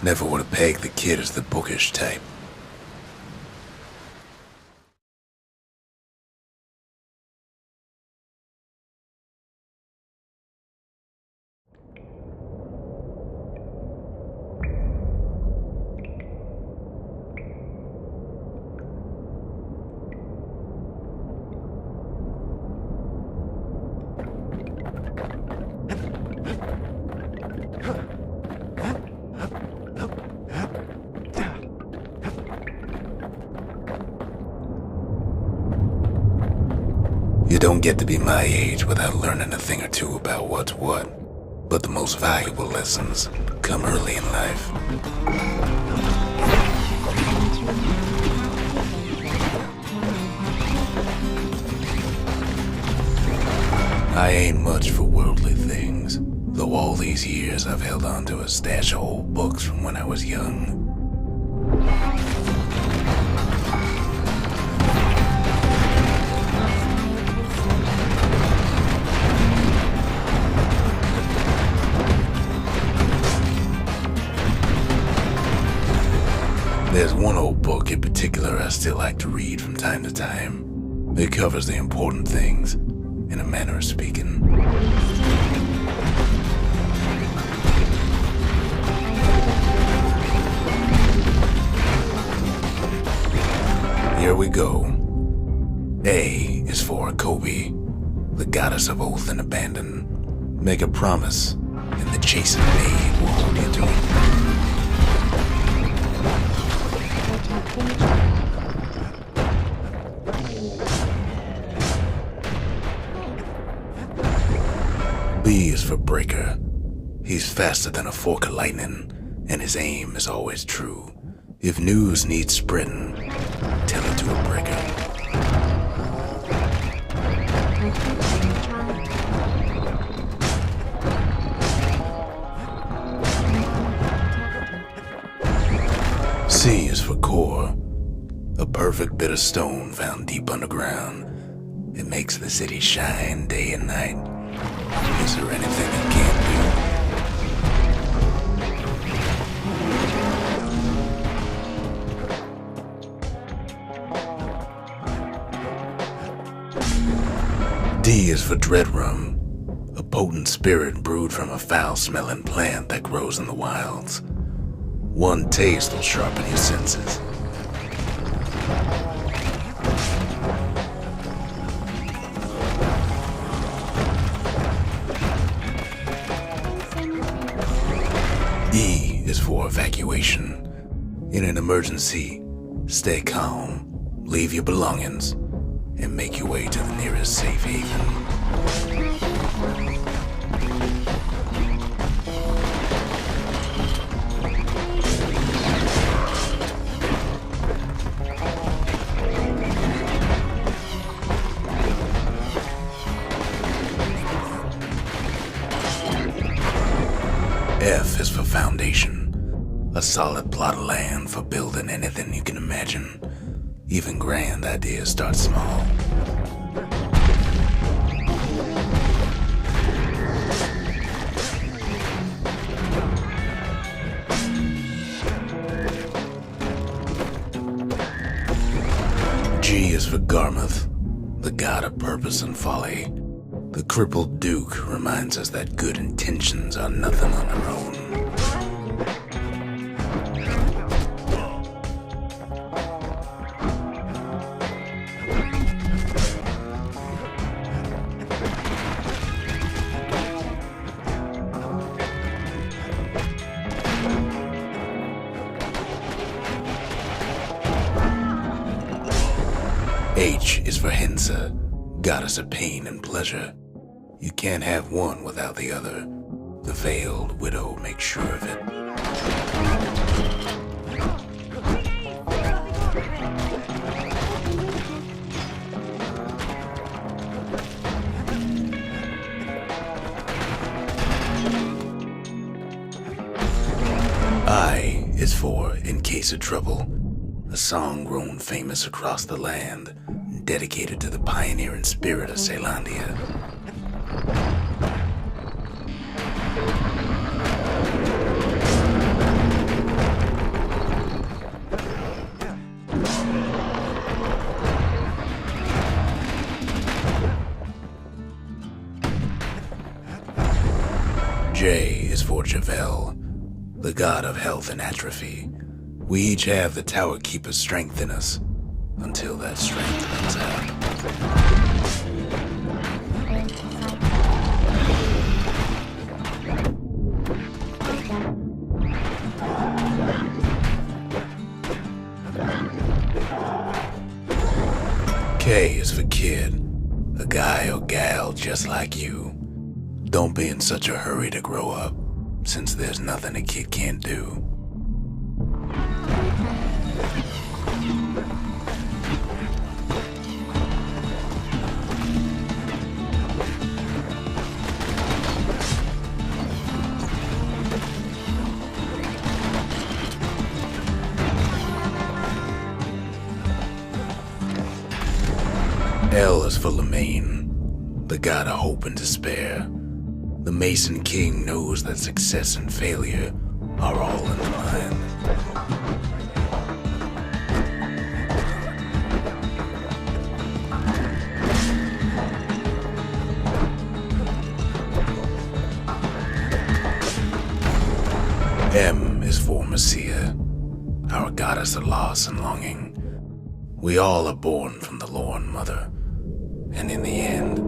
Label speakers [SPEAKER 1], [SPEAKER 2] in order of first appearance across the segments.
[SPEAKER 1] Never would have pegged the kid as the bookish type. You don't get to be my age without learning a thing or two about what's what, but the most valuable lessons come early in life. I ain't much for worldly things, though all these years I've held on to a stash of old books from when I was young. There's one old book in particular I still like to read from time to time. It covers the important things, in a manner of speaking. Here we go. A is for Kobe, the goddess of oath and abandon. Make a promise, and the chastened maid will hold you to it. B is for Breaker. He's faster than a fork of lightning, and his aim is always true. If news needs spreading, tell it to a breaker. C is for Core, a perfect bit of stone found deep underground. It makes the city shine day and night. Is there anything it can't do? D is for Dread Rum, a potent spirit brewed from a foul-smelling plant that grows in the wilds. One taste will sharpen your senses. E is for Evacuation. In an emergency, stay calm, leave your belongings, and make your way to the nearest safe haven. F is for Foundation, a solid plot of land for building anything you can imagine. Even grand ideas start small. G is for Garmuth, the god of purpose and folly. The crippled Duke reminds us that good intentions are nothing on their own. H is for Hensa, goddess of pain and pleasure. You can't have one without the other. The veiled widow makes sure of it. I is for In Case of Trouble, a song grown famous across the land, dedicated to the pioneering spirit of Ceylondia. J is for Javel, the god of health and atrophy. We each have the Tower Keeper's strength in us, until that strength runs out. K is for Kid, a guy or gal just like you. Don't be in such a hurry to grow up, since there's nothing a kid can't do. L is for Lemaine, the god of hope and despair. The Mason King knows that success and failure are all in the mind. M is for Messiah, our goddess of loss and longing. We all are born from the Lorn Mother, and in the end,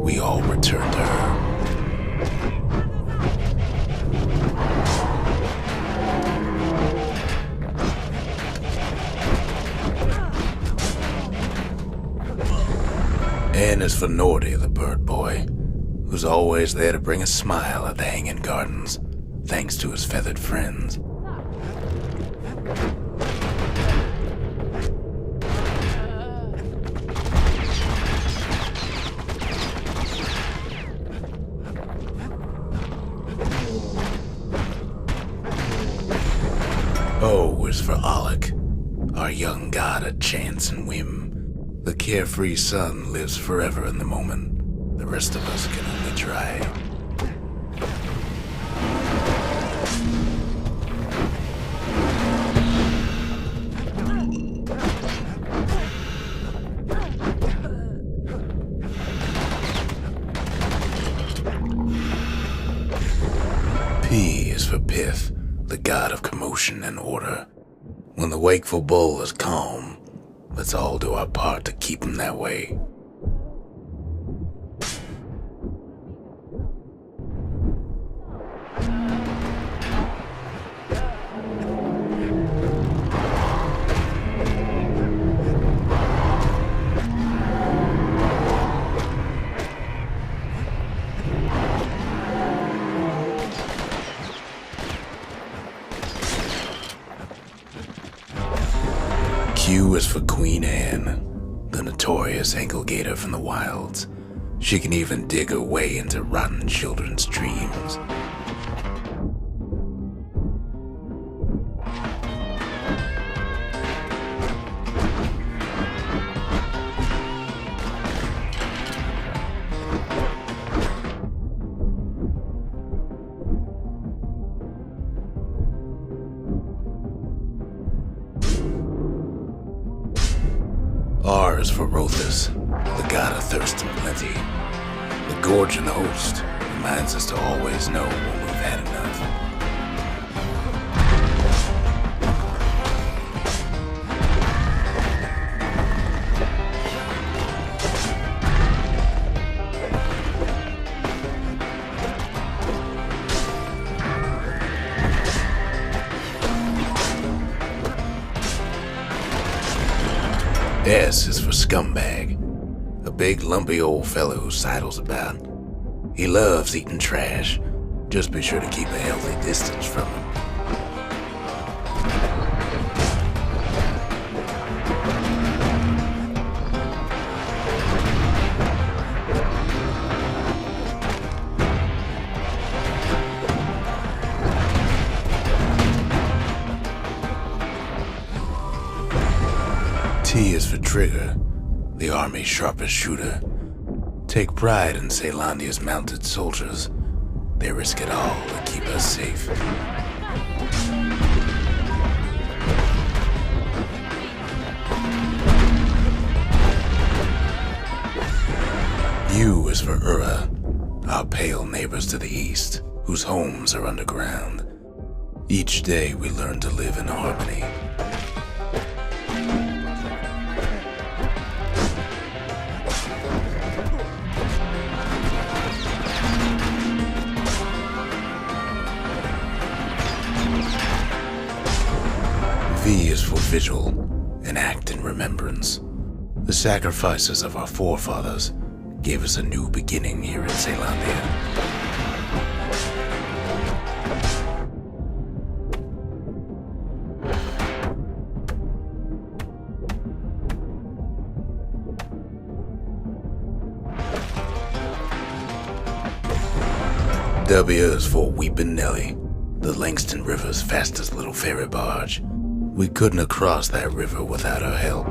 [SPEAKER 1] we all return to her. N is for Nordy, the bird boy, who's always there to bring a smile at the Hanging Gardens, thanks to his feathered friends. O is for Alec, our young god of chance and whim. The carefree son lives forever in the moment. The rest of us can only try. P is for Pith, the god of commotion and order. When the wakeful bull is calm, let's all do our part to keep him that way. Q is for Queen Anne, the notorious ankle gator from the wilds. She can even dig her way into rotten children's dreams. R is for Rothus, the god of thirst and plenty. The gorge in the host reminds us to always know when we've had enough. S is for Scumbag, a big lumpy old fellow who sidles about. He loves eating trash. Just be sure to keep a healthy distance from him. T is for Trigger, the army's sharpest shooter. Take pride in Caelandia's mounted soldiers. They risk it all to keep us safe. U is for Ura, our pale neighbors to the east, whose homes are underground. Each day we learn to live in harmony. V is for vigil, an act in remembrance. The sacrifices of our forefathers gave us a new beginning here in Zealandia. W is for Weepin' Nelly, the Langston River's fastest little ferry barge. We couldn't have crossed that river without her help.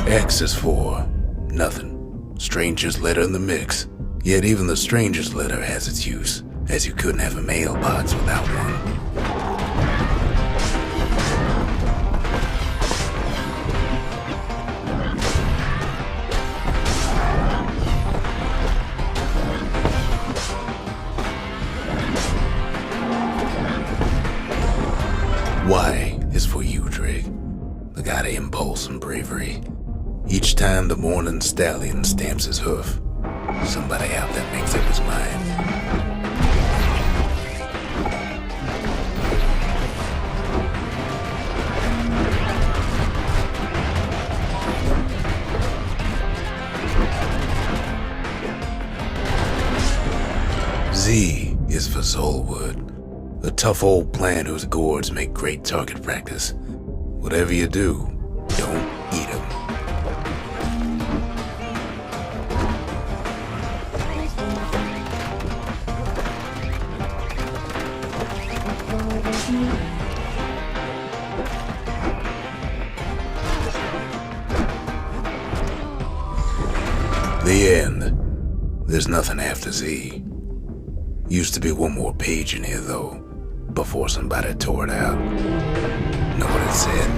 [SPEAKER 1] X is for nothing. Stranger's letter in the mix. Yet even the stranger's letter has its use, as you couldn't have a mailbox without one. Y is for you, Drake, the god of impulse and bravery. Each time the morning stallion stamps his hoof, somebody out there makes up his mind. Z is for Zolwood, a tough old plant whose gourds make great target practice. Whatever you do, don't eat 'em. The end. There's nothing after Z. Used to be one more page in here, though, before somebody tore it out. Know what it said?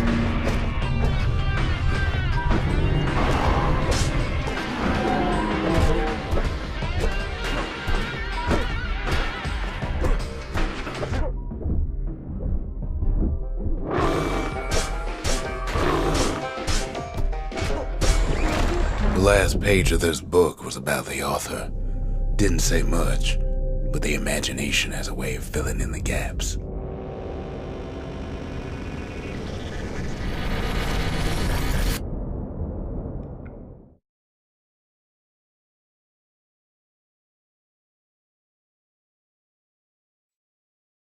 [SPEAKER 1] The last page of this book was about the author. Didn't say much, but the imagination has a way of filling in the gaps.